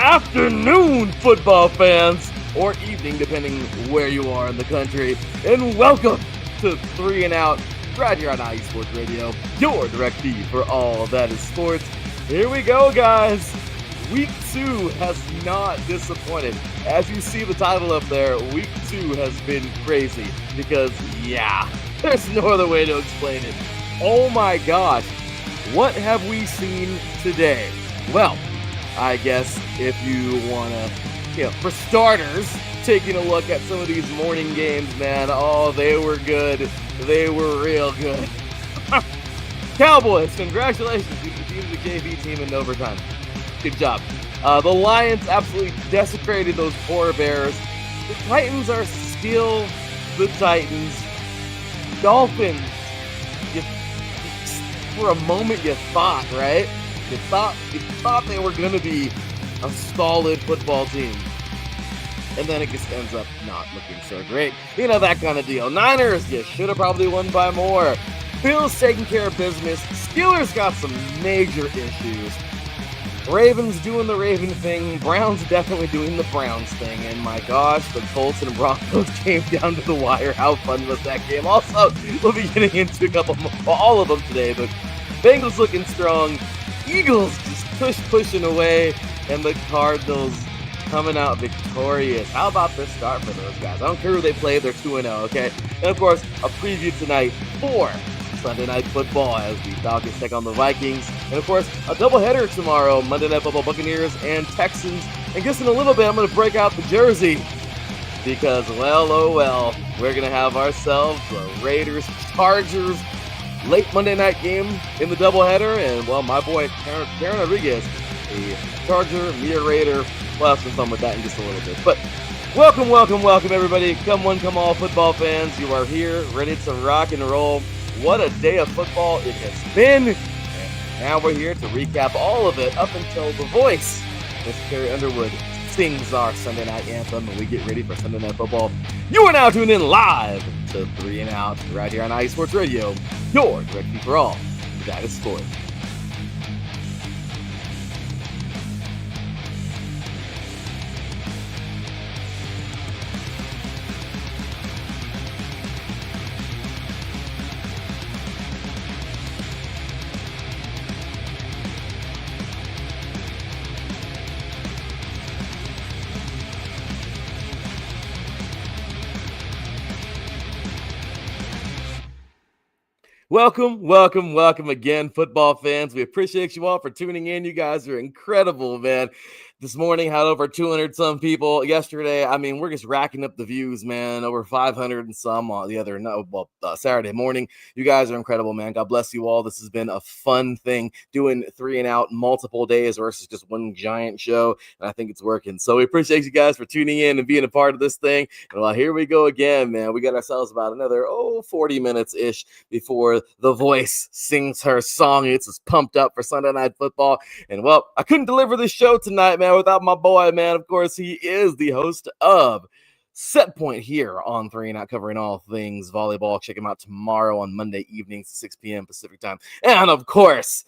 afternoon, football fans, or evening, depending where you are in the country. And welcome to 3 and Out, right here on IE Sports Radio, your direct feed for all that is sports. Here we go, guys. Week 2 has not disappointed. As you see the title up there, Week 2 has been crazy because, yeah, there's no other way to explain it. Oh my gosh, what have we seen today? Well, I guess if you want to, for starters, taking a look at some of these morning games, man, oh, they were good. They were real good. Cowboys, congratulations. You defeated the JV team in overtime. Good job. The Lions absolutely desecrated those poor Bears. The Titans are still the Titans. Dolphins, for a moment you thought, right? You thought they were going to be a solid football team. And then it just ends up not looking so great. You know, that kind of deal. Niners, you should have probably won by more. Bills taking care of business. Steelers got some major issues. Ravens doing the Raven thing. Browns definitely doing the Browns thing. And my gosh, the Colts and Broncos came down to the wire. How fun was that game? Also, we'll be getting into all of them today. But Bengals looking strong. Eagles just pushing away. And the Cardinals coming out victorious. How about this start for those guys? I don't care who they play. They're 2-0, okay? And, of course, a preview tonight for Sunday Night Football as the Falcons take on the Vikings. And, of course, a doubleheader tomorrow, Monday Night Football, Buccaneers and Texans. And just in a little bit, I'm going to break out the jersey because, well, oh well, we're going to have ourselves the Raiders-Chargers late Monday night game in the doubleheader. And, well, my boy, Teran Rodriguez, a Charger, me a Raider. We'll have some fun with that in just a little bit. But welcome, everybody. Come one, come all, football fans. You are here, ready to rock and roll. What a day of football it has been. And now we're here to recap all of it up until the voice, Miss Carrie Underwood, sings our Sunday night anthem, and we get ready for Sunday Night Football. You are now tuned in live to 3 and Out right here on IE Sports Radio, your direct feed for all that is sports. Welcome again, football fans. We appreciate you all for tuning in. You guys are incredible, man. This morning had over 200 some people. Yesterday, I mean, we're just racking up the views, man. Over 500 and some on Saturday morning. You guys are incredible, man. God bless you all. This has been a fun thing, doing 3 and Out multiple days versus just one giant show, and I think it's working. So we appreciate you guys for tuning in and being a part of this thing. And well, here we go again, man. We got ourselves about another 40 minutes-ish before the voice sings her song. It's just pumped up for Sunday Night Football. And well, I couldn't deliver this show tonight, man, without my boy, man. Of course, he is the host of Set Point here on 3 and Out, covering all things volleyball. Check him out tomorrow on Monday evenings, 6 p.m. Pacific time. And of course,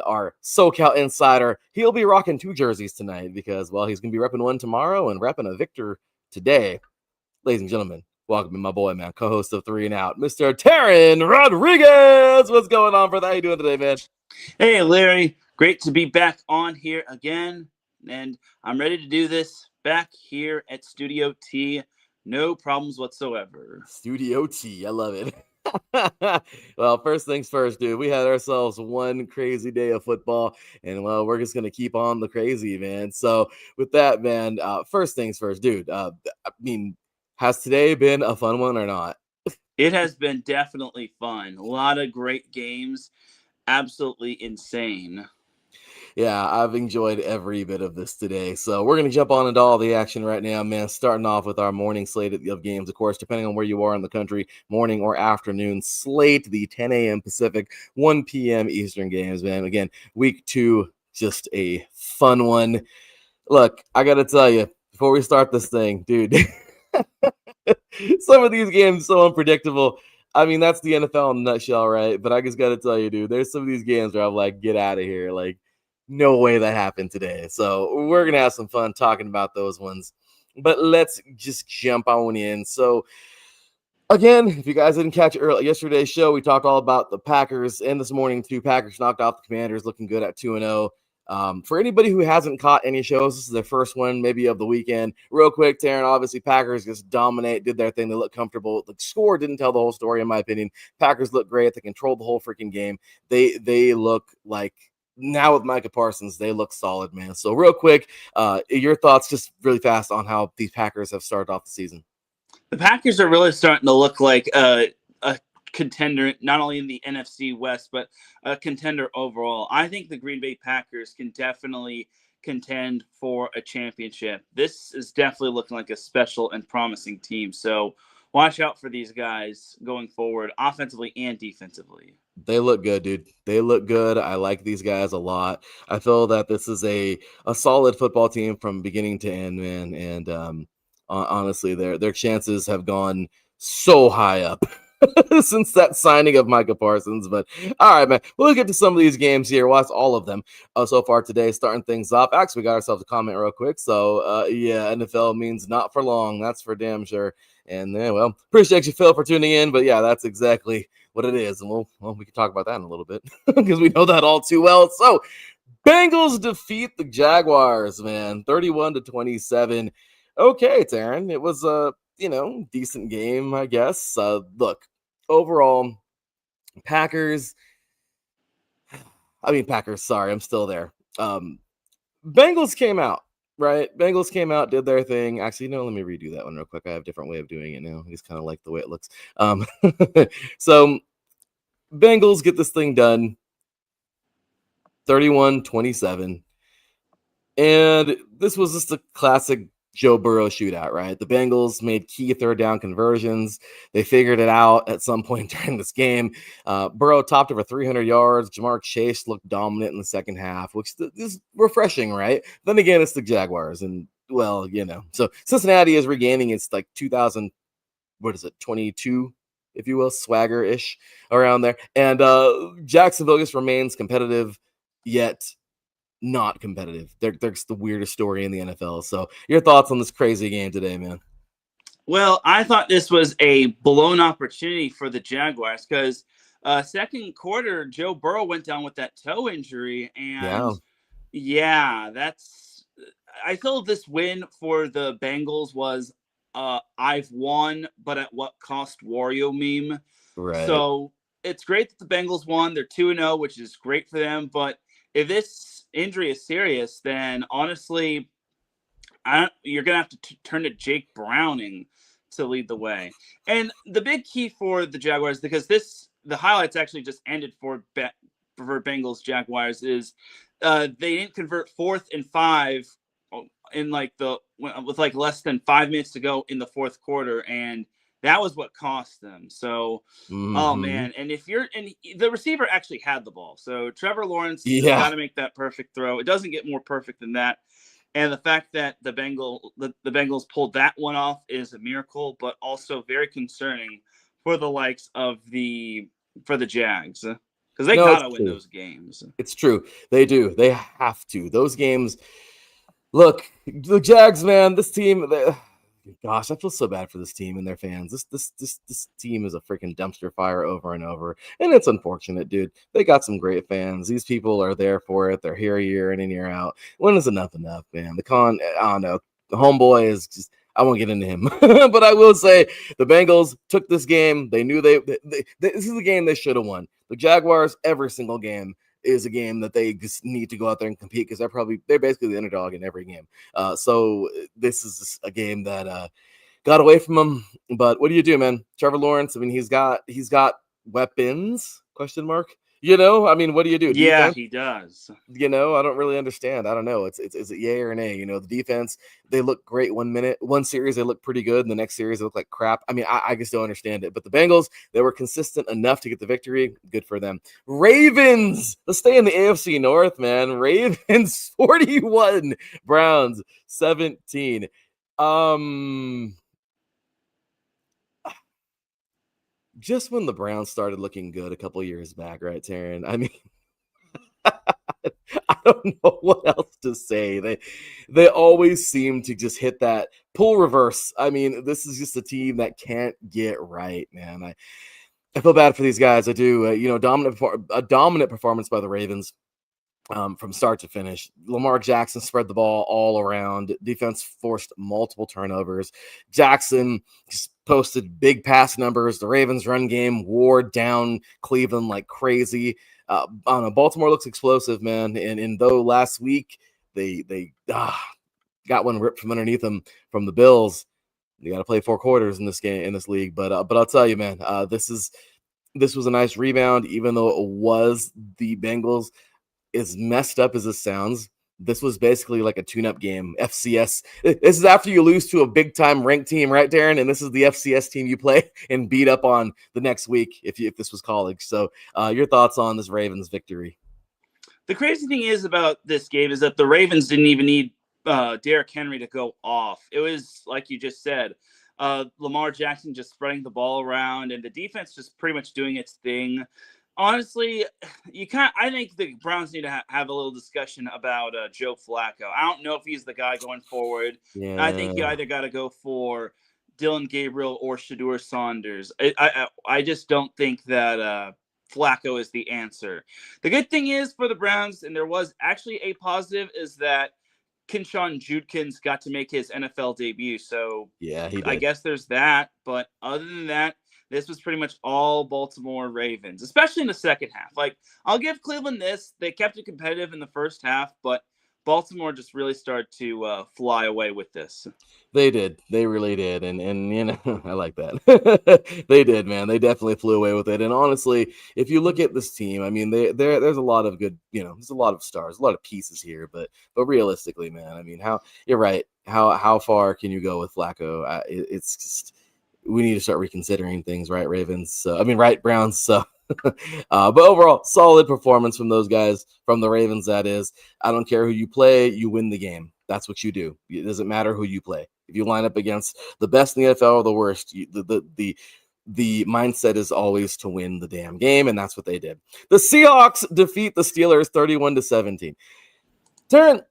our SoCal insider, he'll be rocking 2 jerseys tonight because, well, he's going to be repping one tomorrow and repping a Victor today. Ladies and gentlemen, welcome to my boy, man, co-host of 3 and Out, Mr. Teran Rodriguez. What's going on, brother? How you doing today, man? Hey, Larry. Great to be back on here again. And I'm ready to do this back here at Studio T. No problems whatsoever. Studio T. I love it. Well, first things first, dude. We had ourselves one crazy day of football, and, well, we're just going to keep on the crazy, man. So with that, man, first things first, dude. I mean, has today been a fun one or not? It has been definitely fun. A lot of great games. Absolutely insane. Yeah, I've enjoyed every bit of this today. So we're going to jump on into all the action right now, man. Starting off with our morning slate of games, of course, depending on where you are in the country, morning or afternoon slate, the 10 a.m. Pacific, 1 p.m. Eastern games, man. Again, week 2, just a fun one. Look, I got to tell you, before we start this thing, dude, some of these games so unpredictable. I mean, that's the NFL in a nutshell, right? But I just got to tell you, dude, there's some of these games where I'm like, get out of here. Like, No way that happened today. So we're going to have some fun talking about those ones. But let's just jump on in. So, again, if you guys didn't catch yesterday's show, we talked all about the Packers, and this morning, too. Packers knocked off the Commanders, looking good at 2-0. For anybody who hasn't caught any shows, this is their first one, maybe of the weekend. Real quick, Teran, obviously, Packers just dominate, did their thing. They look comfortable. The score didn't tell the whole story, in my opinion. Packers look great. They controlled the whole freaking game. They look like, now with Micah Parsons, they look solid, man. So real quick, your thoughts just really fast on how these Packers have started off the season. The Packers are really starting to look like a contender, not only in the NFC West, but a contender overall. I think the Green Bay Packers can definitely contend for a championship. This is definitely looking like a special and promising team. So watch out for these guys going forward, offensively and defensively. They look good, dude. They look good. I like these guys a lot. I feel that this is a solid football team from beginning to end, man. And honestly, their chances have gone so high up since that signing of Micah Parsons. But all right, man, we'll get to some of these games here. Watch all of them so far today. Starting things off. Actually, we got ourselves a comment real quick. So yeah, NFL means not for long. That's for damn sure. And well, appreciate you, Phil, for tuning in. But yeah, that's exactly what it is. And we can talk about that in a little bit because we know that all too well. So Bengals defeat the Jaguars, man, 31-27. Okay, Teran, it was a decent game, I guess. Look, overall, Packers. Sorry, I'm still there. Bengals came out. Right, Bengals came out, did their thing. Actually, no, let me redo that one real quick. I have a different way of doing it now. I just kind of like the way it looks. So Bengals get this thing done, 31-27. And this was just a classic Joe Burrow shootout, right? The Bengals made key third down conversions. They figured it out at some point during this game. Burrow topped over 300 yards. Jamar Chase looked dominant in the second half, which is refreshing, right? Then again, it's the Jaguars. And, well, so Cincinnati is regaining its 2000, 22, if you will, swagger-ish around there. And Jacksonville just remains competitive, yet not competitive. They're the weirdest story in the NFL. So your thoughts on this crazy game today, man? Well, I thought this was a blown opportunity for the Jaguars because second quarter, Joe Burrow went down with that toe injury. And yeah, I feel this win for the Bengals was I've won, but at what cost Wario meme. Right. So it's great that the Bengals won. They're 2-0, which is great for them. But if this injury is serious, then honestly, you're going to have to turn to Jake Browning to lead the way. And the big key for the Jaguars, because the highlights actually just ended for Bengals Jaguars, is they didn't convert 4th and 5 in with less than 5 minutes to go in the fourth quarter, and that was what cost them. So, oh man, and the receiver actually had the ball, so Trevor Lawrence has got to make that perfect throw. It doesn't get more perfect than that. And the fact that the Bengals pulled that one off is a miracle, but also very concerning for the likes of the Jags, because they gotta win those games. It's true, they do. They have to. Those games. Look, the Jags, man. This team. Gosh, I feel so bad for this team and their fans. This team is a freaking dumpster fire over and over, and it's unfortunate, dude. They got some great fans. These people are there for it. They're here year in and year out. When is enough, man? I don't know. The homeboy is just. I won't get into him, but I will say the Bengals took this game. They knew this is a game they should have won. The Jaguars, every single game is a game that they just need to go out there and compete because they're basically the underdog in every game. So this is a game that got away from them. But what do you do, man? Trevor Lawrence. I mean, he's got weapons? ? I mean, what do you do? Yeah, he does. I don't really understand. I don't know. Is it yay or nay? The defense, they look great one series, they look pretty good. And the next series, they look like crap. I mean, I just don't understand it. But the Bengals, they were consistent enough to get the victory. Good for them. Ravens, let's stay in the AFC North, man. Ravens 41, Browns 17. Just when the Browns started looking good a couple years back, right, Teran? I mean, I don't know what else to say. They always seem to just hit that pull reverse. I mean, this is just a team that can't get right, man. I feel bad for these guys. I do. Dominant performance by the Ravens. From start to finish. Lamar Jackson spread the ball all around. Defense forced multiple turnovers. Jackson just posted big pass numbers. The Ravens run game wore down Cleveland like crazy. I don't know. Baltimore looks explosive, man. And though last week they got one ripped from underneath them from the Bills, you got to play 4 quarters in this game, in this league. But I'll tell you, man, this was a nice rebound, even though it was the Bengals. As messed up as this sounds, this was basically like a tune-up game. FCS. This is after you lose to a big-time ranked team, right, Darren? And this is the FCS team you play and beat up on the next week if this was college. So your thoughts on this Ravens victory? The crazy thing is about this game is that the Ravens didn't even need Derrick Henry to go off. It was, like you just said, Lamar Jackson just spreading the ball around and the defense just pretty much doing its thing. Honestly, I think the Browns need to have a little discussion about Joe Flacco. I don't know if he's the guy going forward. Yeah. I think you either got to go for Dylan Gabriel or Shedeur Saunders. I just don't think that Flacco is the answer. The good thing is for the Browns, and there was actually a positive, is that Kinshawn Judkins got to make his NFL debut. So yeah, he did. I guess there's that. But other than that, this was pretty much all Baltimore Ravens, especially in the second half. Like, I'll give Cleveland this. They kept it competitive in the first half, but Baltimore just really started to fly away with this. They did. They really did. And you know, I like that. They did, man. They definitely flew away with it. And honestly, if you look at this team, I mean, there's a lot of good, there's a lot of stars, a lot of pieces here, but realistically, man, I mean, you're right. How far can you go with Flacco? It's just, we need to start reconsidering things, right, Ravens? Right, Browns. So, but overall, solid performance from those guys, from the Ravens. That is, I don't care who you play, you win the game. That's what you do. It doesn't matter who you play. If you line up against the best in the NFL or the worst, the mindset is always to win the damn game, and that's what they did. The Seahawks defeat the Steelers 31-17. Teran,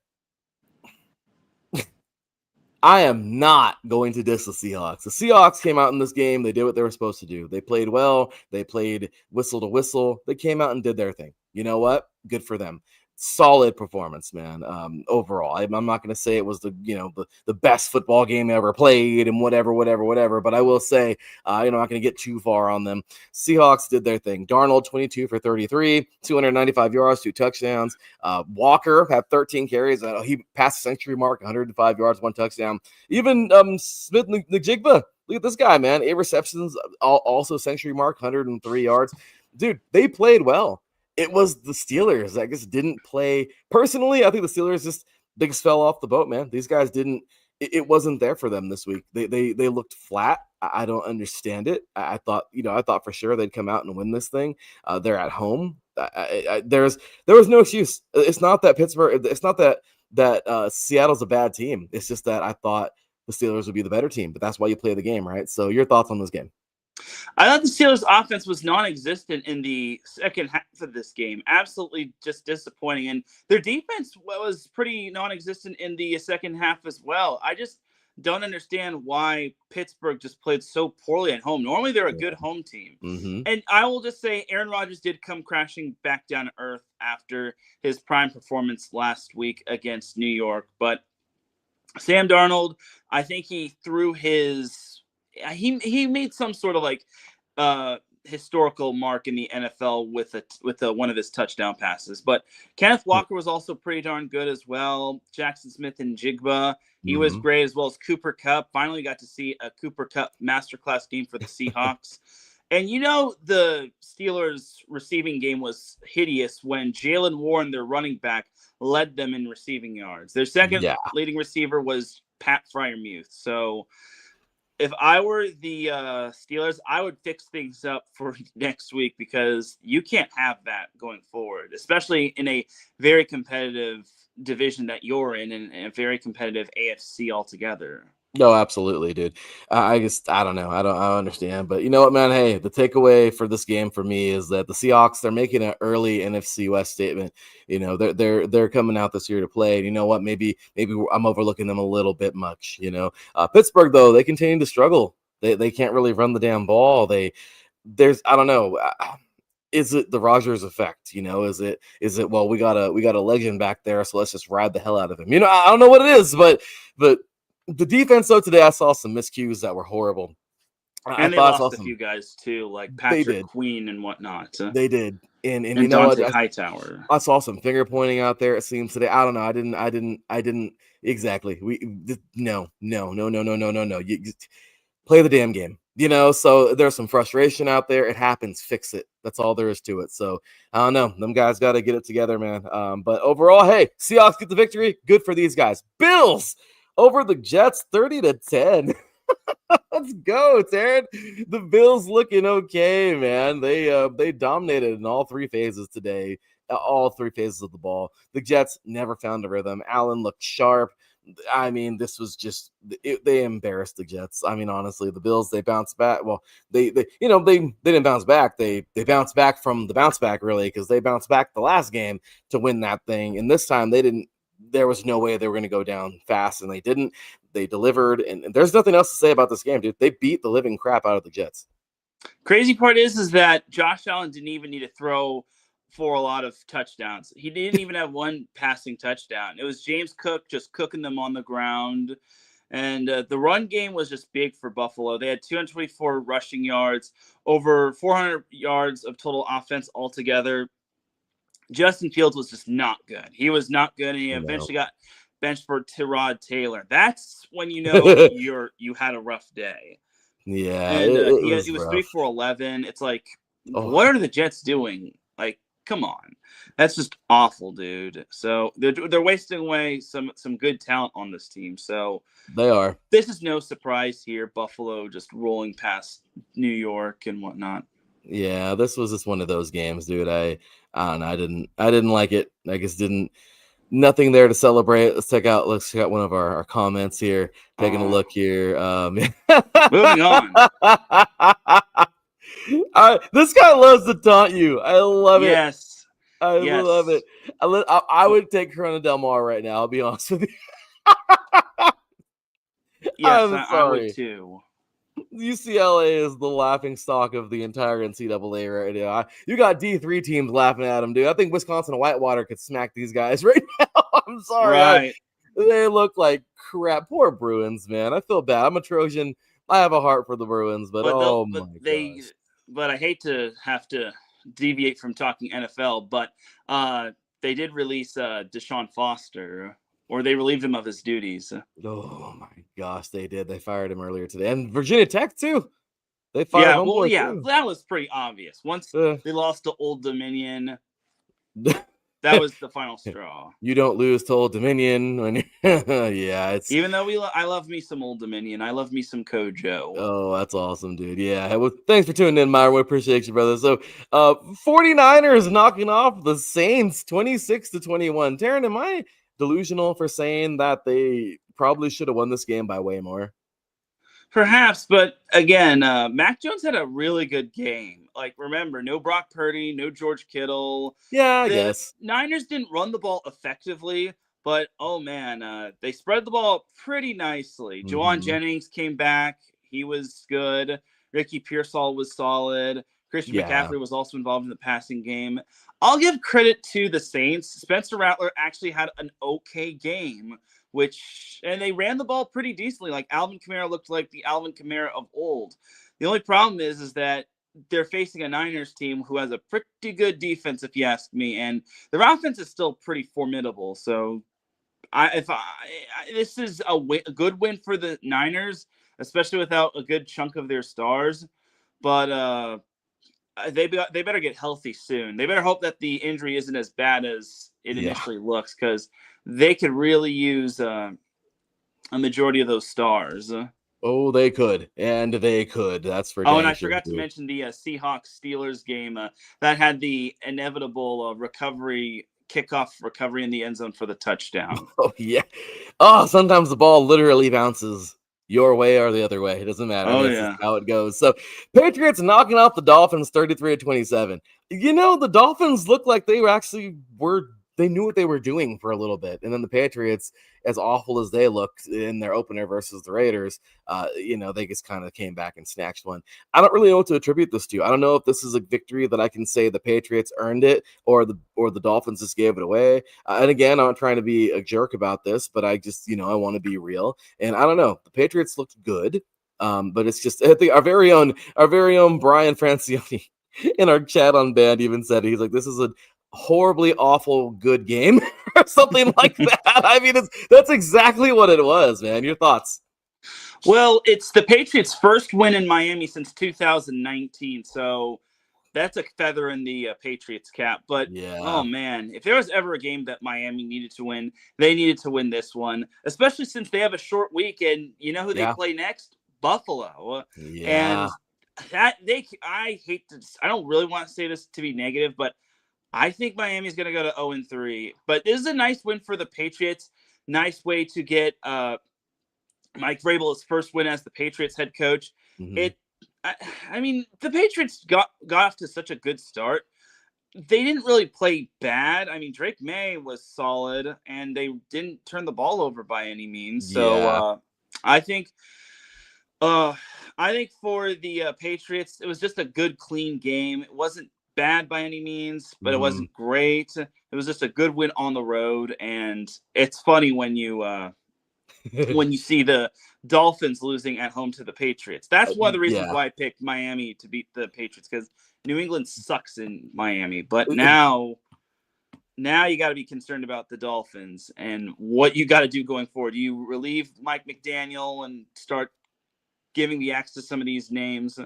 I am not going to diss the Seahawks. The Seahawks came out in this game. They did what they were supposed to do. They played well. They played whistle to whistle. They came out and did their thing. You know what? Good for them. Solid performance, man. Overall, I'm not going to say it was the best football game ever played and whatever. But I will say, I'm not going to get too far on them. Seahawks did their thing. Darnold 22 for 33, 295 yards, 2 touchdowns. Walker had 13 carries. He passed the century mark, 105 yards, 1 touchdown. Even Smith-Njigba, look at this guy, man. 8 receptions, also century mark, 103 yards. Dude, they played well. It was the Steelers that just didn't play. Personally, I think the Steelers just fell off the boat, man. These guys didn't. It wasn't there for them this week. They looked flat. I don't understand it. I thought for sure they'd come out and win this thing. They're at home. There was no excuse. It's not that Pittsburgh. It's not that Seattle's a bad team. It's just that I thought the Steelers would be the better team. But that's why you play the game, right? So your thoughts on this game? I thought the Steelers' offense was non-existent in the second half of this game. Absolutely just disappointing. And their defense was pretty non-existent in the second half as well. I just don't understand why Pittsburgh just played so poorly at home. Normally, they're a good home team. Mm-hmm. And I will just say Aaron Rodgers did come crashing back down to earth after his prime performance last week against New York. But Sam Darnold, I think he threw his... He made some sort of historical mark in the NFL with one of his touchdown passes. But Kenneth Walker was also pretty darn good as well. Jackson Smith-Njigba, he was great, as well as Cooper Kupp. Finally got to see a Cooper Kupp masterclass game for the Seahawks. And the Steelers' receiving game was hideous when Jalen Warren, their running back, led them in receiving yards. Their second leading receiver was Pat Freiermuth. So if I were the Steelers, I would fix things up for next week, because you can't have that going forward, especially in a very competitive division that you're in and a very competitive AFC altogether. No, absolutely, dude. I don't know. I don't understand. But you know what, man? Hey, the takeaway for this game for me is that the Seahawks, they're making an early NFC West statement. You know, they're coming out this year to play. And you know what? Maybe I'm overlooking them a little bit much. You know, Pittsburgh though, they continue to struggle. They can't really run the damn ball. I don't know. Is it the Rogers effect? You know, is it well, we got a legend back there, so let's just ride the hell out of him. You know, I don't know what it is, but the defense though today, I saw some miscues that were horrible. I And they thought I saw lost a some. few guys too, like They Patrick did, Queen and whatnot, they did, and you and know what? Dante Hightower. I saw some finger pointing out there. It seems today. I don't know. I didn't exactly. No. You play the damn game. You know, so there's some frustration out there. It happens. Fix it. That's all there is to it. So I don't know. Them guys got to get it together, man. But overall, hey, Seahawks get the victory. Good for these guys. Bills over the Jets, 30-10. Let's go, Teran. The Bills looking okay, man. They dominated in all three phases today. All three phases of the ball. The Jets never found a rhythm. Allen looked sharp. I mean, this was just they embarrassed the Jets. I mean, honestly, the Bills, they bounced back. Well, they didn't bounce back. They bounced back from the bounce back, really, because they bounced back the last game to win that thing. And this time they didn't. There was no way they were going to go down fast, and they didn't. They delivered, and there's nothing else to say about this game, dude. They beat the living crap out of the Jets. Crazy part is that Josh Allen didn't even need to throw for a lot of touchdowns. He didn't even have one passing touchdown. It was James Cook just cooking them on the ground. And the run game was just big for Buffalo. They had 224 rushing yards, over 400 yards of total offense altogether. Justin Fields was just not good. He was not good, and he eventually got benched for Tyrod Taylor. That's when you know you had a rough day. Yeah, And it he was rough. 3 for 11. It's like, what are the Jets doing? Like, come on, that's just awful, dude. So they're wasting away some good talent on this team. So they are. This is no surprise here. Buffalo just rolling past New York and whatnot. Yeah, this was just one of those games, dude. I don't know. I didn't like it. I guess nothing there to celebrate. Let's check out one of our comments here. Taking a look here. Moving on. This guy loves to taunt you. I love it. Yes. I love it. I would take Corona Del Mar right now. I'll be honest with you. Yes, I would too. UCLA is the laughing stock of the entire NCAA right now. You got D3 teams laughing at them, dude. I think Wisconsin and Whitewater could smack these guys right now. I'm sorry. Right. They look like crap. Poor Bruins, man. I feel bad. I'm a Trojan. I have a heart for the Bruins, but my gosh. But I hate to have to deviate from talking NFL, but they did release Deshaun Foster, or they relieved him of his duties. Oh my gosh, they did. They fired him earlier today, and Virginia Tech too. They fired him. Too. That was pretty obvious. Once they lost to Old Dominion, that was the final straw. You don't lose to Old Dominion when yeah, it's even though I love me some Old Dominion. I love me some Kojo. Oh, that's awesome, dude. Yeah. Well, thanks for tuning in, Myron. We appreciate you, brother. So 49ers knocking off the Saints 26-21. Teran, am I delusional for saying that they probably should have won this game by way more? Perhaps, but again, Mac Jones had a really good game. Like, remember, no Brock Purdy, no George Kittle. Yeah, I guess. Niners didn't run the ball effectively, but, oh, man, they spread the ball pretty nicely. Juwan Jennings came back. He was good. Ricky Pearsall was solid. Christian McCaffrey was also involved in the passing game. I'll give credit to the Saints. Spencer Rattler actually had an okay game, and they ran the ball pretty decently. Like, Alvin Kamara looked like the Alvin Kamara of old. The only problem is that they're facing a Niners team who has a pretty good defense, if you ask me, and their offense is still pretty formidable. So this is a good win for the Niners, especially without a good chunk of their stars. But they better get healthy soon. They better hope that the injury isn't as bad as it initially looks, because they could really use a majority of those stars. Oh, they could. And they could. That's for and I forgot to mention the Seahawks-Steelers game that had the inevitable kickoff recovery in the end zone for the touchdown. Oh, yeah. Oh, sometimes the ball literally bounces your way or the other way. It doesn't matter. Oh, This is yeah. how it goes. So Patriots knocking off the Dolphins 33-27. The Dolphins looked like they they knew what they were doing for a little bit. And then the Patriots, as awful as they looked in their opener versus the Raiders, they just kind of came back and snatched one. I don't really know what to attribute this to. I don't know if this is a victory that I can say the Patriots earned it or the Dolphins just gave it away. And again, I'm not trying to be a jerk about this, but I just, I want to be real. And I don't know. The Patriots looked good. But it's just, I think our very own Brian Francione in our chat on Band even said, he's like, this is a horribly awful good game or something like that. I mean, that's exactly what it was, man. Your thoughts? Well, it's the Patriots' first win in Miami since 2019, so that's a feather in the Patriots' cap. But, oh, man, if there was ever a game that Miami needed to win, they needed to win this one, especially since they have a short week, and you know who they play next? Buffalo. And I hate to, I don't really want to say this to be negative, but I think Miami's going to go to 0-3. But this is a nice win for the Patriots. Nice way to get Mike Vrabel his first win as the Patriots head coach. Mm-hmm. I mean, the Patriots got off to such a good start. They didn't really play bad. I mean, Drake May was solid, and they didn't turn the ball over by any means. So I think for the Patriots, it was just a good, clean game. It wasn't bad by any means, but it wasn't great. It was just a good win on the road, and it's funny when you when you see the Dolphins losing at home to the Patriots. That's one of the reasons why I picked Miami to beat the Patriots, because New England sucks in Miami. But now you got to be concerned about the Dolphins and what you got to do going forward. Do you relieve Mike McDaniel and start giving the axe to some of these names?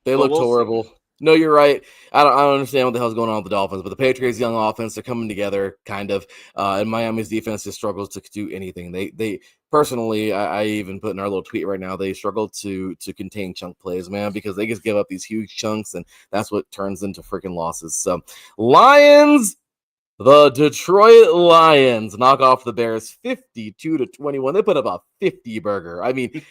They looked horrible. See. No, you're right. I don't understand what the hell's going on with the Dolphins, but the Patriots' young offense, they're coming together, kind of. And Miami's defense just struggles to do anything. They personally, I even put in our little tweet right now, they struggle to contain chunk plays, man, because they just give up these huge chunks, and that's what turns into freaking losses. So, Lions. The Detroit Lions knock off the Bears 52-21. They put up a 50 burger. I mean,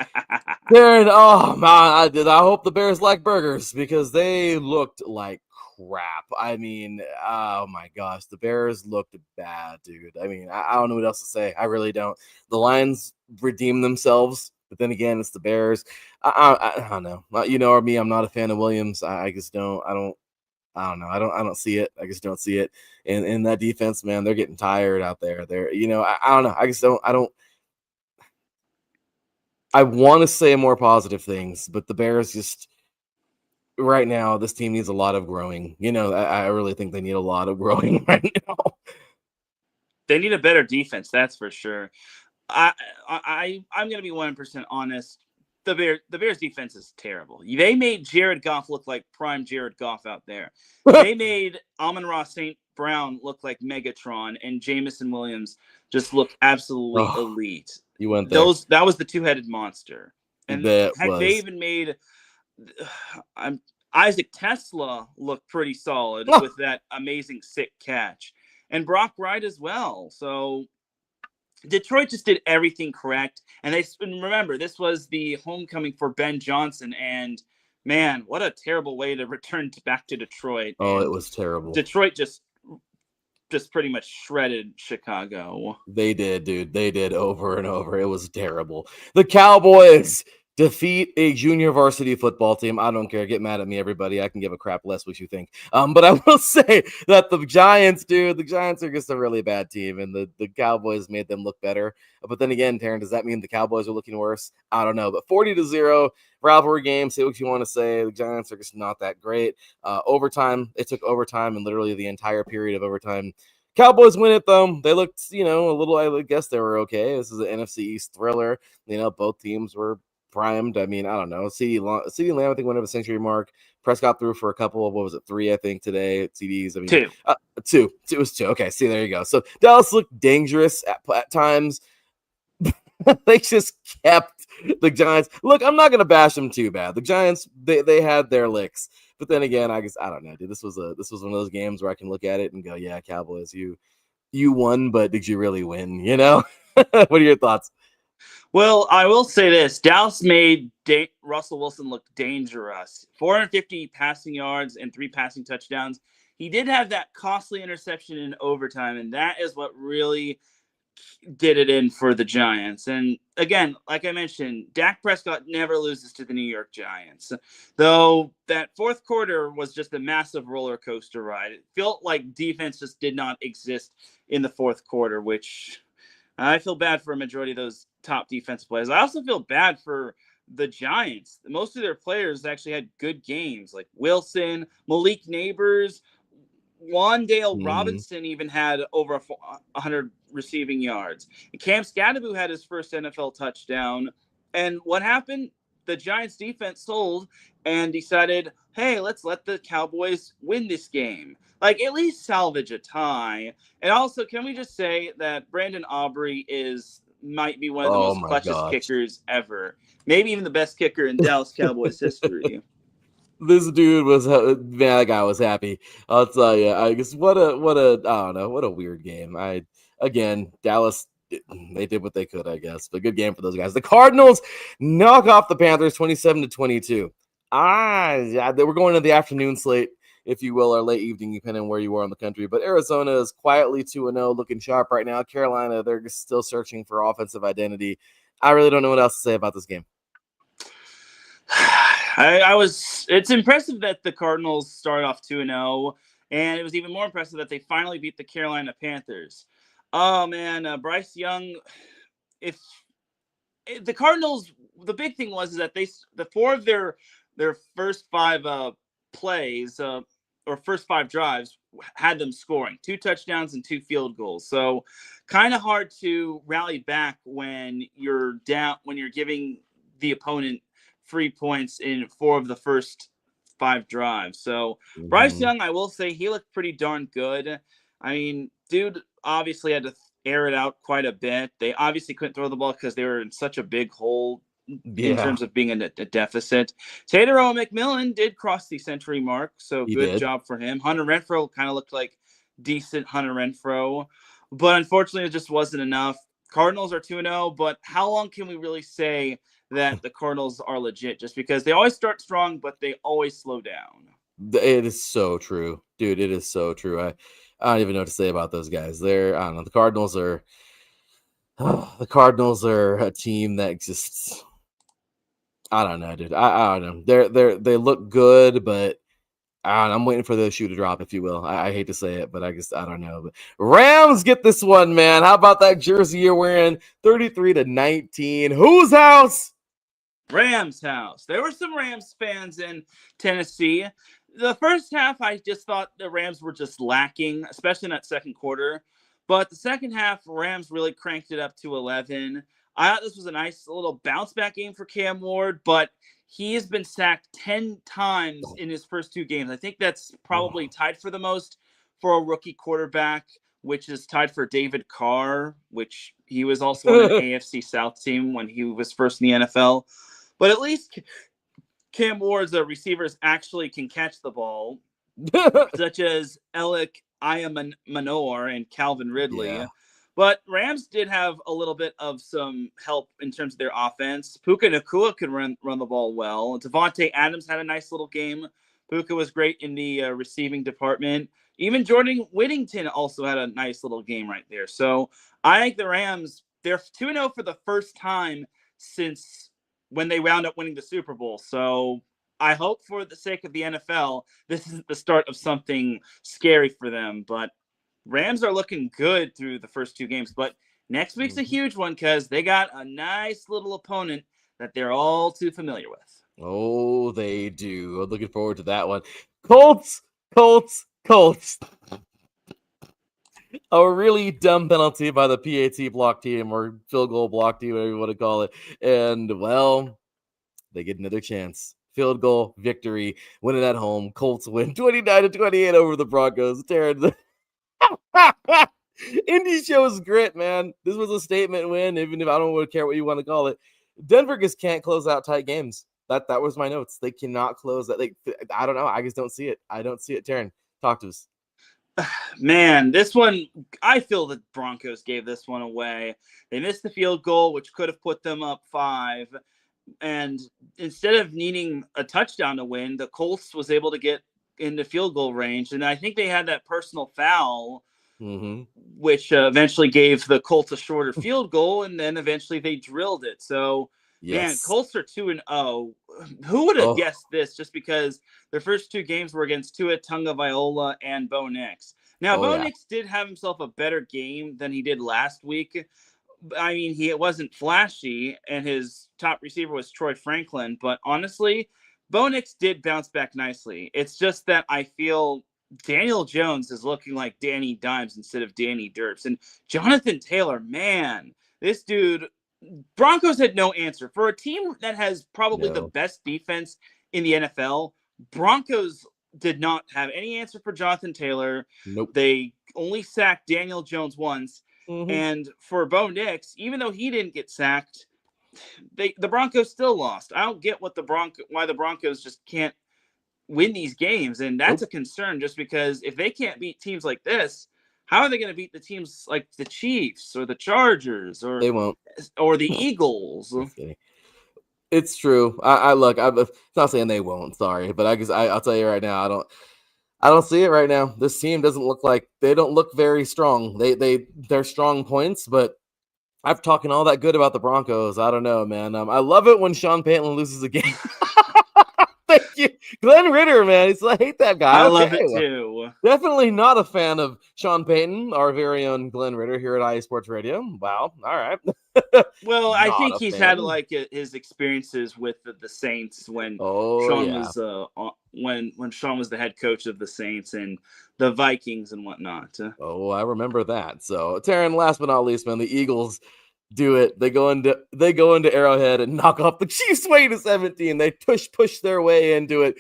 Teran, oh man, I hope the Bears like burgers because they looked like crap. I mean, oh my gosh, the Bears looked bad, dude. I mean, I don't know what else to say. I really don't. The Lions redeemed themselves, but then again, it's the Bears. I don't know. You know me, I'm not a fan of Williams. I just don't. I don't know. I don't see it. I just don't see it. And in that defense, man, they're getting tired out there. They're, I don't know. I want to say more positive things, but the Bears just right now, this team needs a lot of growing. I really think they need a lot of growing right now. They need a better defense. That's for sure. I'm going to be 100% honest. The Bears defense is terrible. They made Jared Goff look like prime Jared Goff out there. They made Amon-Ra St. Brown look like Megatron, and Jamison Williams just look absolutely elite. You went there. That was the two-headed monster. And they even made Isaac Tesla look pretty solid with that amazing sick catch. And Brock Wright as well. So Detroit just did everything correct. And remember, this was the homecoming for Ben Johnson. And, man, what a terrible way to return back to Detroit. Oh, it was terrible. Detroit just pretty much shredded Chicago. They did, dude. They did over and over. It was terrible. The Cowboys defeat a junior varsity football team. I don't care. Get mad at me, everybody. I can give a crap less what you think. But I will say that the Giants, dude, the Giants are just a really bad team, and the Cowboys made them look better. But then again, Teran, does that mean the Cowboys are looking worse? I don't know. But 40-0 rivalry game. Say what you want to say. The Giants are just not that great. Overtime. It took overtime and literally the entire period of overtime. Cowboys win it, though. They looked, a little, I guess they were okay. This is an NFC East thriller. Both teams were primed. I mean, I don't know. CeeDee Lamb, I think, went over the century mark. Prescott threw for a couple of, 3, I think, today at CDs. I mean, two. It was 2. Okay, see, there you go. So Dallas looked dangerous at times. They just kept the Giants. Look, I'm not going to bash them too bad. The Giants, they had their licks. But then again, I don't know, dude. This was one of those games where I can look at it and go, yeah, Cowboys, you won, but did you really win? What are your thoughts? Well, I will say this. Dallas made Russell Wilson look dangerous. 450 passing yards and 3 passing touchdowns. He did have that costly interception in overtime, and that is what really did it in for the Giants. And again, like I mentioned, Dak Prescott never loses to the New York Giants. Though that fourth quarter was just a massive roller coaster ride. It felt like defense just did not exist in the fourth quarter, which I feel bad for a majority of those top defense players. I also feel bad for the Giants. Most of their players actually had good games, like Wilson, Malik Neighbors, Wandale Mhm. Robinson even had over 100 receiving yards. Cam Scadaboo had his first NFL touchdown. And what happened? The Giants defense sold and decided, hey, let's let the Cowboys win this game. Like, at least salvage a tie. And also, can we just say that Brandon Aubrey might be one of the Oh most my clutchest gosh. kickers ever. Maybe even the best kicker in Dallas Cowboys history. This dude was man, that guy was happy. I'll tell you. I guess what a I don't know, what a weird game. Again, Dallas, they did what they could, I guess, but good game for those guys. The Cardinals knock off the Panthers 27-22. Yeah, they were going to the afternoon slate, if you will, or late evening, depending on where you are in the country. But Arizona is quietly 2-0, looking sharp right now. Carolina, they're still searching for offensive identity. I really don't know what else to say about this game. It's impressive that the Cardinals started off 2-0, and it was even more impressive that they finally beat the Carolina Panthers. Oh man, Bryce Young. If the Cardinals, the big thing was is that the 4 of their first 5 plays or first 5 drives had them scoring 2 touchdowns and 2 field goals. So kind of hard to rally back when you're down, when you're giving the opponent free points in 4 of the first 5 drives. So Bryce Mhm. Young, I will say he looked pretty darn good. I mean, dude obviously had to air it out quite a bit. They obviously couldn't throw the ball because they were in such a big hole in Yeah, terms of being in a deficit. Tadero McMillan did cross the century mark, so he good did. job for him. Hunter Renfro kind of looked like decent Hunter Renfro, but unfortunately it just wasn't enough. Cardinals are 2-0, but how long can we really say that the Cardinals are legit? Just because they always start strong, but they always slow down. It is so true, dude. It is so true. I don't even know what to say about those guys. I don't know. The Cardinals are the Cardinals are a team that just I don't know, dude. I don't know. They look good, but I'm waiting for the shoe to drop, if you will. I hate to say it, but I don't know. But Rams get this one, man. How about that jersey you're wearing? 33-19. Whose house? Rams house. There were some Rams fans in Tennessee. The first half, I just thought the Rams were just lacking, especially in that second quarter. But the second half, Rams really cranked it up to 11. I thought this was a nice little bounce back game for Cam Ward, but he has been sacked 10 times in his first 2 games. I think that's probably Oh. tied for the most for a rookie quarterback, which is tied for David Carr, which he was also on an AFC South team when he was first in the NFL. But at least Cam Ward's receivers actually can catch the ball, such as Alec Ayamanor and Calvin Ridley. Yeah. But Rams did have a little bit of some help in terms of their offense. Puka Nakua could run the ball well. Devontae Adams had a nice little game. Puka was great in the receiving department. Even Jordan Whittington also had a nice little game right there. So I think the Rams, they're 2-0 for the first time since when they wound up winning the Super Bowl. So I hope for the sake of the NFL, this isn't the start of something scary for them. But Rams are looking good through the first 2 games. But next week's a Mhm. huge one because they got a nice little opponent that they're all too familiar with. Oh, they do. I'm looking forward to that one. Colts, Colts, Colts. A really dumb penalty by the PAT block team or field goal block team, whatever you want to call it. And, well, they get another chance. Field goal victory, win it at home. Colts win 29-28 over the Broncos. Teran. Indy shows grit, man. This was a statement win, even if I don't really care what you want to call it. Denver just can't close out tight games. That was my notes. They cannot close that. I don't know. I just don't see it. I don't see it. Teran, talk to us. Man, this one, I feel the Broncos gave this one away. They missed the field goal, which could have put them up 5. And instead of needing a touchdown to win, the Colts was able to get into field goal range. And I think they had that personal foul, which eventually gave the Colts a shorter field goal. And then eventually they drilled it. So, man, Colts are 2-0. Who would have guessed this, just because their first 2 games were against Tua Tagovailoa and Bo Nix. Now, Bo Nix did have himself a better game than he did last week. I mean, it wasn't flashy, and his top receiver was Troy Franklin. But honestly, Bo Nix did bounce back nicely. It's just that I feel Daniel Jones is looking like Danny Dimes instead of Danny Derps. And Jonathan Taylor, man, this dude, Broncos had no answer. For a team that has probably the best defense in the NFL, Broncos did not have any answer for Jonathan Taylor. Nope. They only sacked Daniel Jones once. And for Bo Nix, even though he didn't get sacked, the Broncos still lost. I don't get why the Broncos just can't win these games. And that's a concern, just because if they can't beat teams like this, how are they going to beat the teams like the Chiefs or the Chargers or they won't, or the Eagles? It's true. I'm not saying they won't. Sorry, but I'll tell you right now, I don't see it right now. This team doesn't look like they don't look very strong. They're strong points, but I've talking all that good about the Broncos. I don't know, man. I love it when Sean Payton loses a game. Thank you, Glenn Ritter, man. I hate that guy. I love it too. Definitely not a fan of Sean Payton, our very own Glenn Ritter here at IA Sports Radio. Wow. All right. Well, I think he's had like his experiences with the Saints when Sean was when Sean was the head coach of the Saints and the Vikings and whatnot. I remember that. So, Teran, last but not least, man, the Eagles do it. They go into Arrowhead and knock off the Chiefs way to 17. They push their way into it.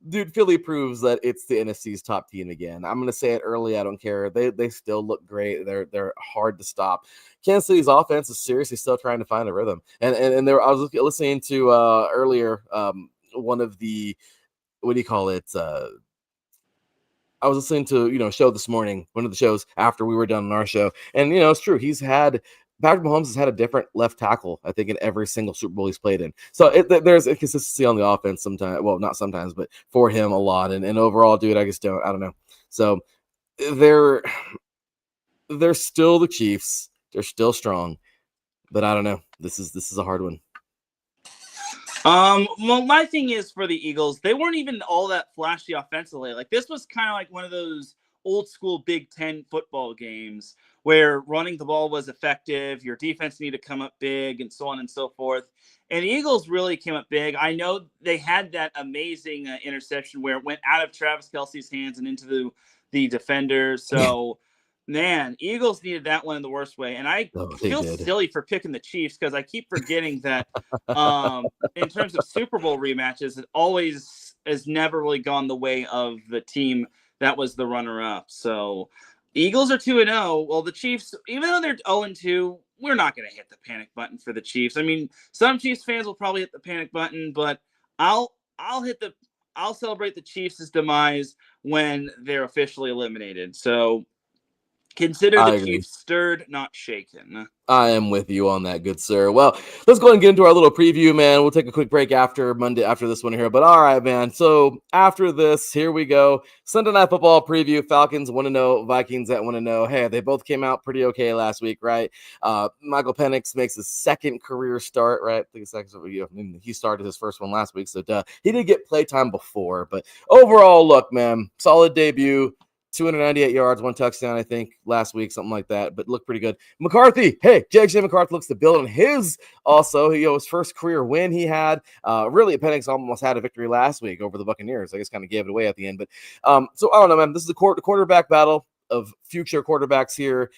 Dude, Philly proves that it's the NFC's top team again. I'm gonna say it early. I don't care. They still look great. They're hard to stop. Kansas City's offense is seriously still trying to find a rhythm. And I was listening to earlier one of the, what do you call it? I was listening to show this morning, one of the shows after we were done on our show, and it's true. Patrick Mahomes has had a different left tackle, I think, in every single Super Bowl he's played in. So there's a consistency on the offense sometimes. Well, not sometimes, but for him a lot. And overall, dude, I don't know. So they're still the Chiefs. They're still strong, but I don't know. This is a hard one. Well, my thing is for the Eagles, they weren't even all that flashy offensively. Like, this was kind of like one of those old school Big Ten football games where running the ball was effective, your defense needed to come up big, and so on and so forth. And the Eagles really came up big. I know they had that amazing interception where it went out of Travis Kelce's hands and into the defender. So, man, Eagles needed that one in the worst way. And I feel silly for picking the Chiefs because I keep forgetting that in terms of Super Bowl rematches, it always has never really gone the way of the team that was the runner-up. So Eagles are 2-0. Well, the Chiefs, even though they're 0-2, we're not going to hit the panic button for the Chiefs. I mean, some Chiefs fans will probably hit the panic button, but I'll celebrate the Chiefs' demise when they're officially eliminated. So consider the Chiefs stirred, not shaken. I am with you on that, good sir. Well, let's go ahead and get into our little preview, man. We'll take a quick break after this one here. But all right, man. So after this, here we go. Sunday Night Football preview. Falcons 1-0, Vikings at 1-0. Hey, they both came out pretty okay last week, right? Michael Penix makes his second career start, right? I think he started his first one last week, so he did get playtime before. But overall, look, man, solid debut. 298 yards, 1 touchdown, I think, last week, something like that, but looked pretty good. McCarthy, J.J. McCarthy looks to build on his first career win he had. Really, Penix almost had a victory last week over the Buccaneers. I guess kind of gave it away at the end. But so I don't know, man. This is the quarterback battle of future quarterbacks here.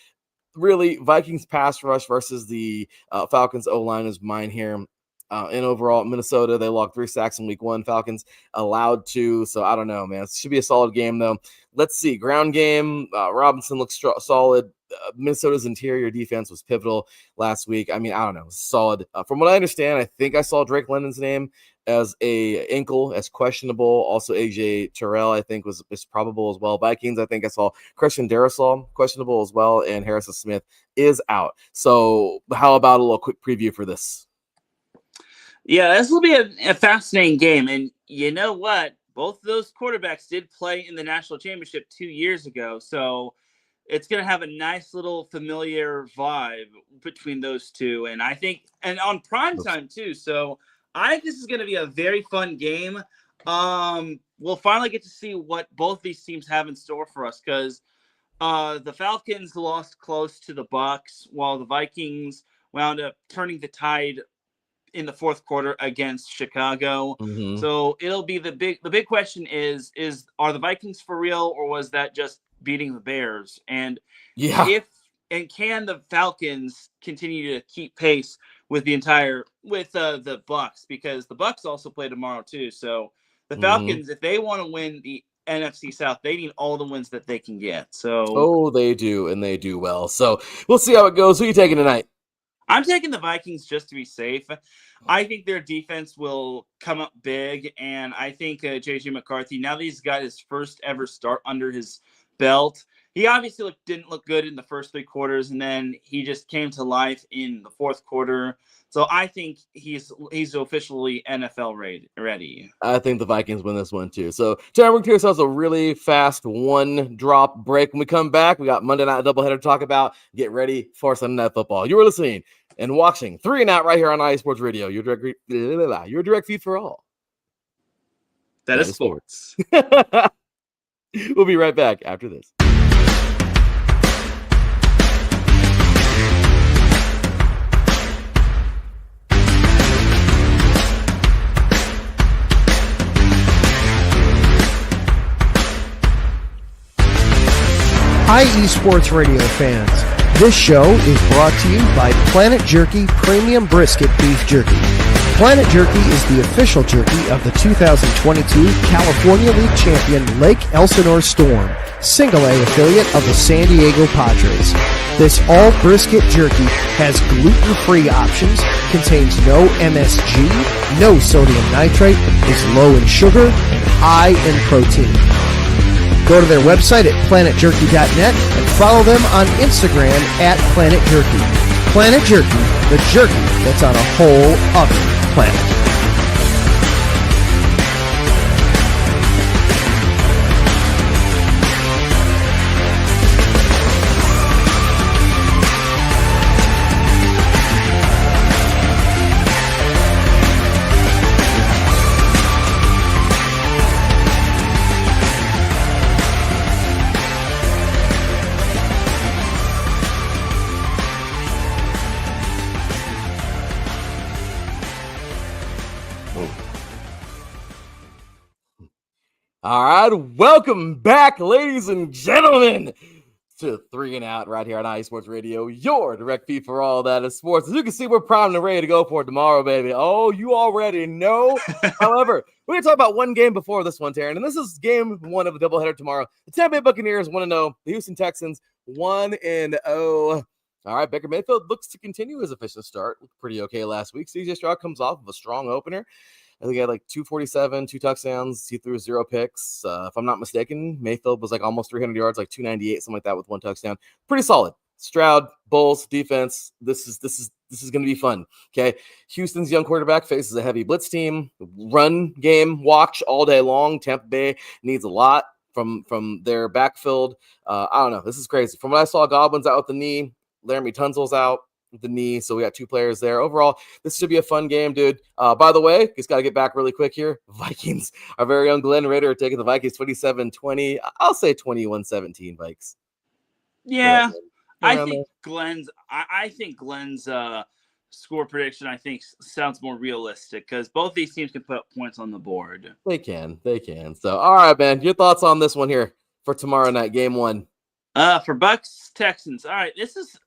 Really, Vikings pass rush versus the Falcons O-line is mine here. And overall, Minnesota, they logged 3 sacks in week 1. Falcons allowed 2. So I don't know, man. It should be a solid game, though. Let's see. Ground game. Robinson looks solid. Minnesota's interior defense was pivotal last week. I mean, I don't know, solid. From what I understand, I think I saw Drake London's name as a ankle as questionable. Also, AJ Terrell, I think, is probable as well. Vikings, I think I saw Christian Darrisaw questionable as well, and Harrison Smith is out. So how about a little quick preview for this? Yeah, this will be a fascinating game. And you know what? Both of those quarterbacks did play in the national championship 2 years ago. So it's going to have a nice little familiar vibe between those two. And I think, and on prime time too. So I think this is going to be a very fun game. We'll finally get to see what both these teams have in store for us, because the Falcons lost close to the Bucs, while the Vikings wound up turning the tide in the fourth quarter against Chicago. Mm-hmm. So it'll be the big question is are the Vikings for real, or was that just beating the Bears? And can the Falcons continue to keep pace with the Bucs, because the Bucs also play tomorrow too. So the Falcons, if they want to win the NFC South, they need all the wins that they can get. So they do, and they do well. So we'll see how it goes. Who are you taking tonight? I'm taking the Vikings just to be safe. I think their defense will come up big, and I think J.J. McCarthy, now that he's got his first ever start under his belt, he obviously didn't look good in the first 3 quarters, and then he just came to life in the fourth quarter. So I think he's officially NFL ready. I think the Vikings win this one too. So, Teran, we're going to take ourselves a really fast 1-drop break. When we come back, we got Monday Night Doubleheader to talk about. Get ready for Sunday Night Football. You were listening and watching 3 and Out right here on IE Sports Radio. Your direct feed for all. That is sports. We'll be right back after this. Hi, eSports Radio fans. This show is brought to you by Planet Jerky Premium Brisket Beef Jerky. Planet Jerky is the official jerky of the 2022 California League champion Lake Elsinore Storm, single-A affiliate of the San Diego Padres. This all-brisket jerky has gluten-free options, contains no MSG, no sodium nitrate, is low in sugar, and high in protein. Go to their website at planetjerky.net and follow them on Instagram at Planet Jerky. Planet Jerky, the jerky that's on a whole other planet. All right, welcome back, ladies and gentlemen, to 3 and Out right here on IE Sports Radio, your direct feed for all that is sports. As you can see, we're primed and ready to go for it tomorrow, baby. Oh, you already know. However, we're going to talk about one game before this one, Teran, and this is game 1 of the doubleheader tomorrow. The Tampa Bay Buccaneers 1-0, the Houston Texans 1-0. All right, Baker Mayfield looks to continue his efficient start. Looked pretty okay last week. CJ Stroud comes off of a strong opener. I think he had like 247, 2 touchdowns. He threw 0 picks. If I'm not mistaken, Mayfield was like almost 300 yards, like 298, something like that, with 1 touchdown. Pretty solid. Stroud, Bulls, defense. This is going to be fun. Okay. Houston's young quarterback faces a heavy blitz team. Run game, watch all day long. Tampa Bay needs a lot from their backfield. I don't know. This is crazy. From what I saw, Godwin's out with the knee. Laramie Tunsil's out with the knee. So we got 2 players there. Overall, this should be a fun game, dude. By the way, just got to get back really quick here. Vikings, our very own Glenn Ritter taking the Vikings 27-20. I'll say 21-17 Vikes. Yeah. I think Glenn's score prediction, I think, sounds more realistic, because both these teams can put up points on the board. They can. So, all right, man. Your thoughts on this one here for tomorrow night, game 1? For Bucs Texans. All right,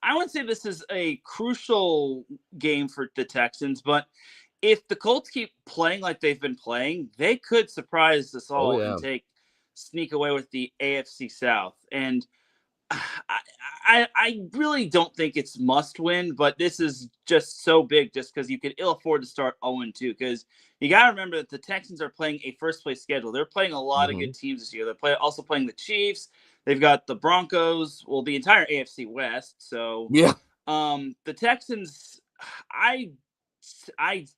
I wouldn't say this is a crucial game for the Texans, but if the Colts keep playing like they've been playing, they could surprise us all and sneak away with the AFC South. And I really don't think it's must win, but this is just so big just because you could ill afford to start 0-2 because you got to remember that the Texans are playing a first place schedule. They're playing a lot of good teams this year. They're also playing the Chiefs. They've got the Broncos, well, the entire AFC West. So Yeah. the Texans, I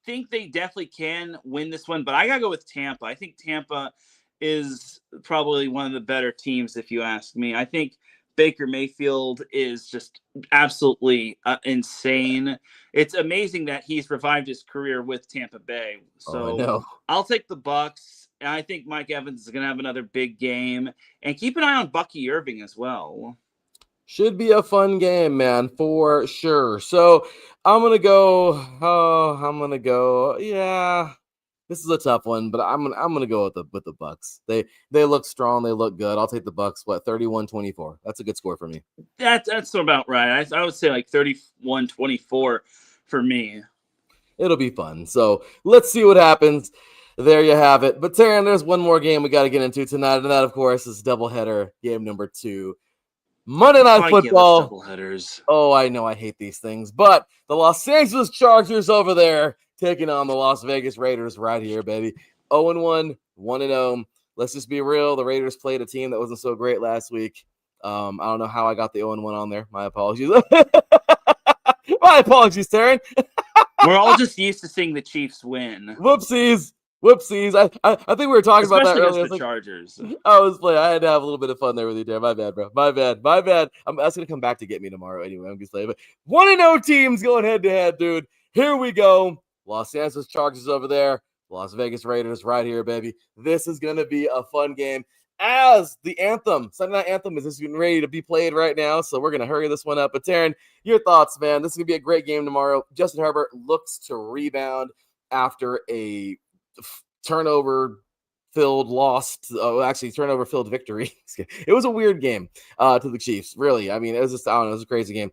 think they definitely can win this one, but I gotta go with Tampa. I think Tampa is probably one of the better teams, if you ask me. I think Baker Mayfield is just absolutely insane. It's amazing that he's revived his career with Tampa Bay. So I know. I'll take the Bucks. And I think Mike Evans is going to have another big game. And keep an eye on Bucky Irving as well. Should be a fun game, man, for sure. So I'm gonna go. Yeah, this is a tough one, but I'm gonna go with the Bucks. They look strong. They look good. I'll take the Bucks. What, 31-24? That's a good score for me. That's about right. I would say like 31-24 for me. It'll be fun. So let's see what happens. There you have it. But Teran, there's one more game we got to get into tonight, and that, of course, is doubleheader game number 2. Monday Night Football. Doubleheaders. Oh, I know I hate these things, but the Los Angeles Chargers over there taking on the Las Vegas Raiders right here, baby. 0-1, 1-0. Let's just be real. The Raiders played a team that wasn't so great last week. I don't know how I got the 0-1 on there. My apologies. My apologies, Teran. We're all just used to seeing the Chiefs win. Whoopsies. I think we were talking about that earlier. The Chargers. I had to have a little bit of fun there with you, Darren. My bad, bro. My bad. That's going to come back to get me tomorrow anyway. I'm just saying. But 1-0 teams going head-to-head, dude. Here we go. Los Angeles Chargers over there. Las Vegas Raiders right here, baby. This is going to be a fun game. As the anthem, Sunday Night Anthem is just getting ready to be played right now, so we're going to hurry this one up. But, Teran, your thoughts, man. This is going to be a great game tomorrow. Justin Herbert looks to rebound after a turnover-filled victory. It was a weird game to the Chiefs, really. I mean, it was just, I don't know, it was a crazy game.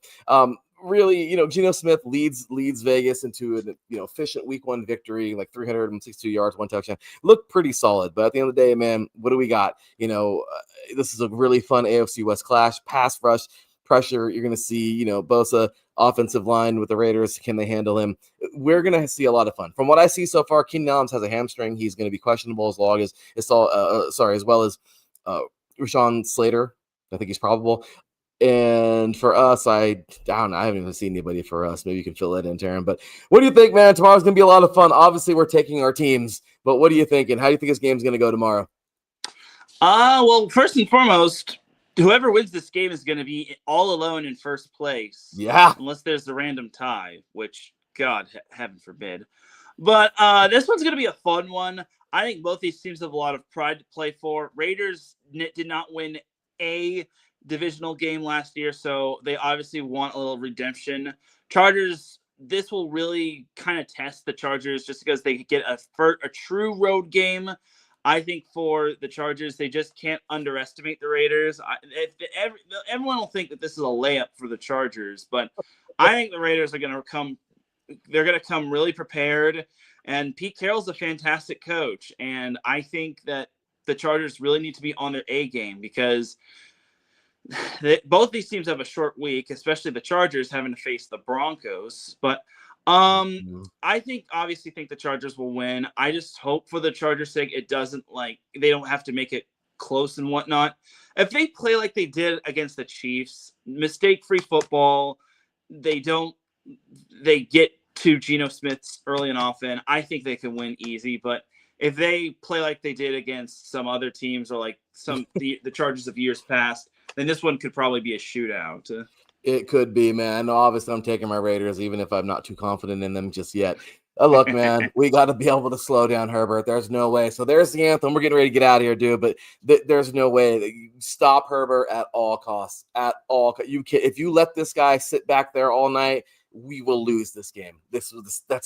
Really, Geno Smith leads Vegas into an efficient week 1 victory, like 362 yards, 1 touchdown. Looked pretty solid, but at the end of the day, man, what do we got? This is a really fun AFC West clash. Pass rush pressure. You're going to see, Bosa offensive line with the Raiders. Can they handle him? We're going to see a lot of fun. From what I see so far, Keenan Allen has a hamstring. He's going to be questionable as well as Rashawn Slater. I think he's probable. And for us, I don't know. I haven't even seen anybody for us. Maybe you can fill that in, Teran. But what do you think, man? Tomorrow's going to be a lot of fun. Obviously, we're taking our teams. But what do you think? And how do you think this game's going to go tomorrow? Well, first and foremost, whoever wins this game is going to be all alone in first place. Yeah. Unless there's the random tie, which, God, heaven forbid. But this one's going to be a fun one. I think both these teams have a lot of pride to play for. Raiders did not win a divisional game last year, so they obviously want a little redemption. Chargers, this will really kind of test the Chargers just because they get a true road game. I think for the Chargers, they just can't underestimate the Raiders. Everyone will think that this is a layup for the Chargers, but I think the Raiders are going to come. They're going to come really prepared, and Pete Carroll's a fantastic coach, and I think that the Chargers really need to be on their A game because both these teams have a short week, especially the Chargers having to face the Broncos. But I obviously think the Chargers will win. I just hope for the Chargers' sake they don't have to make it close and whatnot. If they play like they did against the Chiefs, mistake-free football, they get to Geno Smith's early and often, I think they can win easy. But if they play like they did against some other teams or like the Chargers of years past, then this one could probably be a shootout. It could be, man. Obviously, I'm taking my Raiders, even if I'm not too confident in them just yet. Look, man, we got to be able to slow down Herbert. There's no way. So there's the anthem. We're getting ready to get out of here, dude. But there's no way that you stop Herbert at all costs. At all, if you let this guy sit back there all night, we will lose this game. That's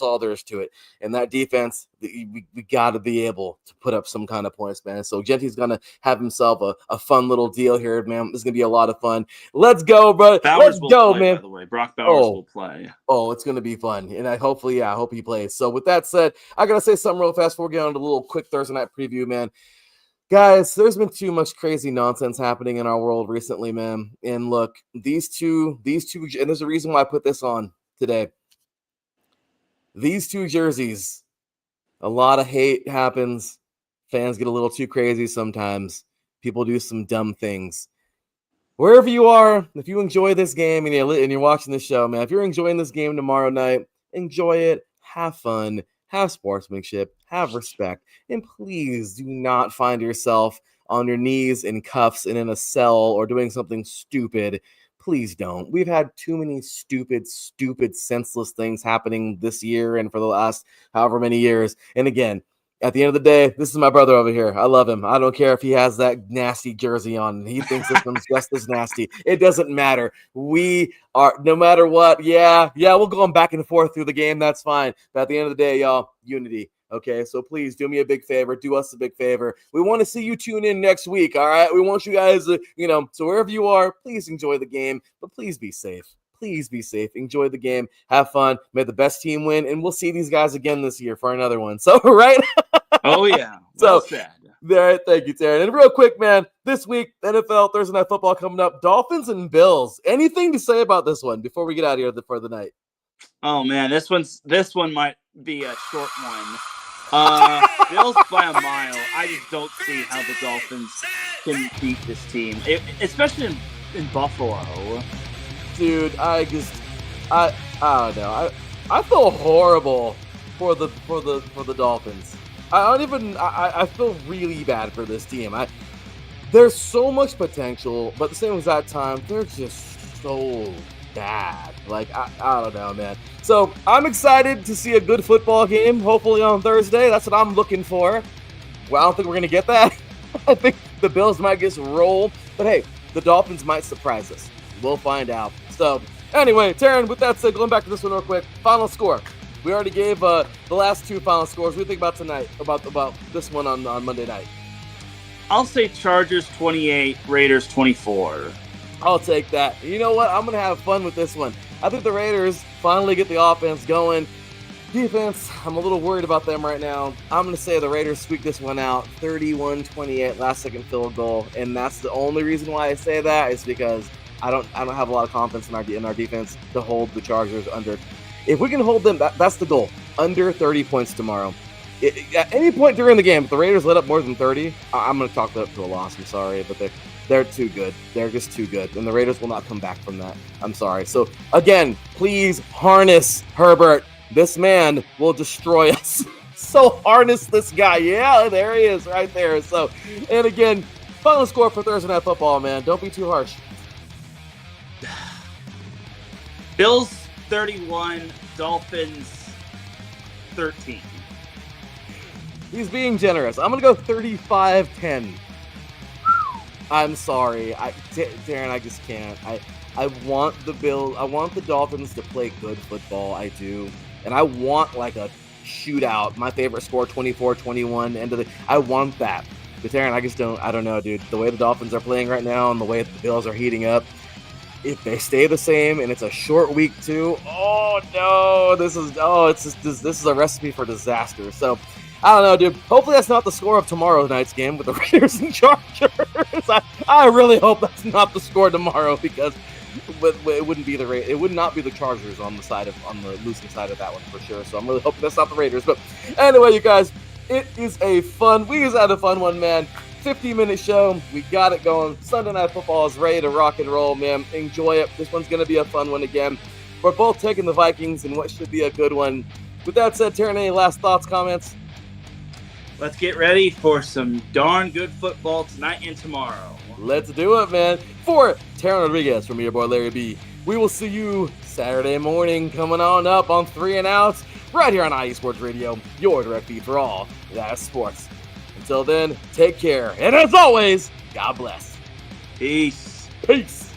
all there is to it. And that defense, we got to be able to put up some kind of points, man. So Genty's going to have himself a fun little deal here, man. This is going to be a lot of fun. Let's go, bro. Let's go, man. By the way, Brock Bowers will play. Oh, it's going to be fun. And I hope he plays. So with that said, I got to say something real fast before we get on to a little quick Thursday night preview, man. Guys, there's been too much crazy nonsense happening in our world recently, man. And look, these two, and there's a reason why I put this on today. These two jerseys, a lot of hate happens. Fans get a little too crazy sometimes. People do some dumb things. Wherever you are, if you enjoy this game and you're watching this show, man, if you're enjoying this game tomorrow night, enjoy it, have fun, have sportsmanship, have respect, and please do not find yourself on your knees in cuffs and in a cell or doing something stupid. Please don't. We've had too many stupid, senseless things happening this year and for the last however many years. And again, at the end of the day, this is my brother over here. I love him. I don't care if he has that nasty jersey on. He thinks this one's just as nasty. It doesn't matter. We are, no matter what, yeah, we'll go back and forth through the game. That's fine. But at the end of the day, y'all, unity. Okay, so please do me a big favor. Do us a big favor. We want to see you tune in next week, all right? We want you guys to, so wherever you are, please enjoy the game, but please be safe. Please be safe. Enjoy the game. Have fun. May the best team win, and we'll see these guys again this year for another one. So, right? Oh, yeah. Well said. All right, thank you, Teran. And real quick, man, this week, NFL Thursday Night Football coming up. Dolphins and Bills. Anything to say about this one before we get out of here for the night? Oh, man, this one might be a short one. Bills by a mile. I just don't see how the Dolphins can beat this team, especially in Buffalo. Dude, I don't know. I feel horrible for the Dolphins. I feel really bad for this team. There's so much potential, but at the same exact time, they're just so bad. Like, I don't know, man. So I'm excited to see a good football game, hopefully on Thursday. That's what I'm looking for. Well, I don't think we're going to get that. I think the Bills might get rolled, but hey, the Dolphins might surprise us. We'll find out. So anyway, Teran, with that said, going back to this one real quick, final score. We already gave the last two final scores. What do you think about tonight, about this one on Monday night? I'll say Chargers 28, Raiders 24. I'll take that. You know what? I'm going to have fun with this one. I think the Raiders finally get the offense going. Defense, I'm a little worried about them right now. I'm going to say the Raiders squeak this one out, 31-28, last-second field goal. And that's the only reason why I say that is because I don't have a lot of confidence in our defense to hold the Chargers under. If we can hold them, that's the goal. Under 30 points tomorrow. At any point during the game, if the Raiders let up more than 30, I'm going to chalk that up to a loss. I'm sorry, but they're too good. They're just too good. And the Raiders will not come back from that. I'm sorry. So, again, please harness Herbert. This man will destroy us. So harness this guy. Yeah, there he is right there. So, and again, final score for Thursday Night Football, man. Don't be too harsh. Bills 31, Dolphins 13. He's being generous. I'm going to go 35-10. I'm sorry. Teran, I just can't. I want the Bills. I want the Dolphins to play good football. I do. And I want like a shootout. My favorite score, 24-21. I want that. But Teran, I don't know, dude. The way the Dolphins are playing right now and the way the Bills are heating up, if they stay the same and it's a short week too, oh no, this is a recipe for disaster. So I don't know, dude. Hopefully that's not the score of tomorrow night's game with the Raiders and Chargers. I really hope that's not the score tomorrow because it wouldn't be it would not be the Chargers on the losing side of that one for sure. So I'm really hoping that's not the Raiders. But anyway, you guys, we just had a fun one, man. 50-minute show. We got it going. Sunday Night Football is ready to rock and roll, man. Enjoy it. This one's going to be a fun one again. We're both taking the Vikings in what should be a good one. With that said, Teran, any last thoughts, comments? Let's get ready for some darn good football tonight and tomorrow. Let's do it, man. For Teran Rodriguez from your boy Larry B, we will see you Saturday morning coming on up on 3 and Outs right here on IE Sports Radio, your direct feed for all that sports. Until then, take care. And as always, God bless. Peace. Peace.